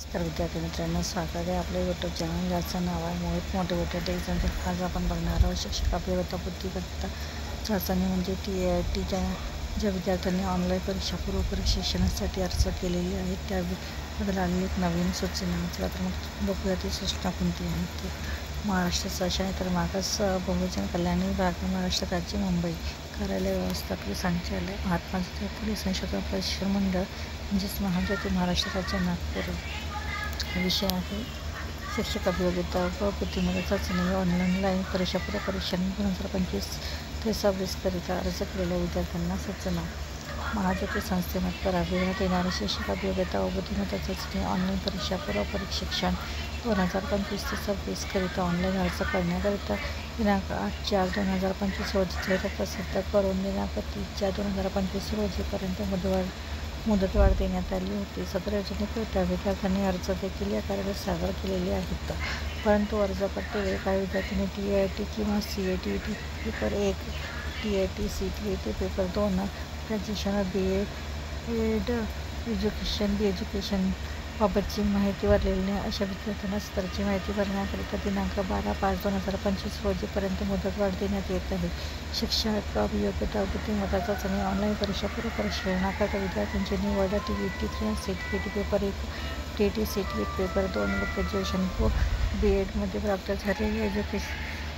नमस्कार विद्यार्थी मित्रांनो, स्वागत आहे आपल्या यूट्यूब चॅनल ज्याचं नाव आहे मोहित मोटिवेटेड एक्झाम. आज आपण बघणार आहोत शिक्षक अभियंता बुद्धिमत्ता चाचणी म्हणजे TIT ज्या विद्यार्थ्यांनी ऑनलाईन परीक्षा पूर्व परीक्षणासाठी अर्ज केलेले आहेत त्याबद्दल आलेली एक नवीन सूचना. चला तर मग बघूया ती सूचना कोणती आहे. ती महाराष्ट्र शासन तर मागास बहुजन कल्याण विभाग, महाराष्ट्र राज्य, मुंबई कार्यालय व्यवस्थापकीय संचालय, महात्मा ज्योतिबा फुले संशोधन परिषद मंडळ म्हणजेच महाज्योती, महाराष्ट्र राज्य, नागपूर. विषय आहे शिक्षक अभियोगिता व बुद्धिमत्ता चाचणी ऑनलाईन परीक्षा पूर्व परीक्षा 2025 ते 26 करिता अर्ज केलेल्या विद्यार्थ्यांना सूचना. महाज्योती संस्थेमार्फत राबविण्यात येणारी शिक्षक अभियोगिता व बुद्धिमत्ता चाचणी ऑनलाईन परीक्षा पूर्व परीक्षण 2025 ते 26 करिता ऑनलाईन अर्ज करण्याकरिता दिनांक 8/4/2025 रोजी प्रसिद्ध करून दिनांक 30/4/2025 रोजीपर्यंत मुदतवाढ देण्यात आली होती. सदर योजनेकरिता विद्यार्थ्यांनी अर्ज देखील या कार्यालयात सादर केलेले आहेत. परंतु अर्ज करतेवेळी काही विद्यार्थ्यांनी TIT किंवा CET paper 1, TIT CET paper 2, graduation, BEd education बाबतची माहिती भरलेली नाही. अशा विद्यार्थ्यांना सदरची माहिती भरण्याकरिता दिनांक 12/5/2025 रोजीपर्यंत मुदतवाढ देण्यात येत आहे. शिक्षक अभियोगिता बुद्धिमत्ता चाचणी ऑनलाईन परीक्षा पूर्व परीक्षणाकरिता विद्यार्थ्यांची निवड TET किंवा CET paper 1, TET CET paper 2 व ग्रॅज्युएशन व BEdमध्ये प्राप्त झालेल्या एज्युकेशन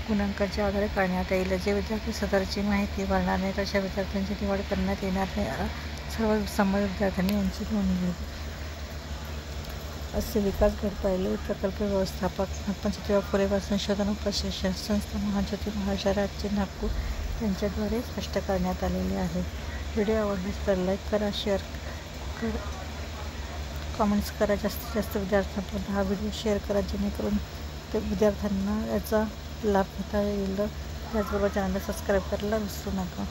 गुणांकांच्या आधारे करण्यात येईल. जे विद्यार्थी सदरची माहिती भरणार नाहीत अशा विद्यार्थ्यांची निवड करण्यात येणार नाही. सर्व संबंधित विद्यार्थ्यांनी यांची नोंद घ्यावी, असे विकास घडपाले प्रकल्प व्यवस्थापक, महात्मा ज्योतिबा फुले संशोधन व प्रशिक्षण संस्था, महाज्योती, महाराष्ट्र राज्य, नागपूर यांच्याद्वारे स्पष्ट करण्यात आलेले आहे. व्हिडिओ आवडल्यास तर लाईक करा, शेअर करा, कमेंट्स करा. जास्तीत जास्त विद्यार्थ्यांपर्यंत हा व्हिडिओ शेअर करा जेणेकरून ते विद्यार्थ्यांना याचा लाभ घेता येईल. त्याचबरोबर चॅनलला सबस्क्राईब करायला विसरू नका.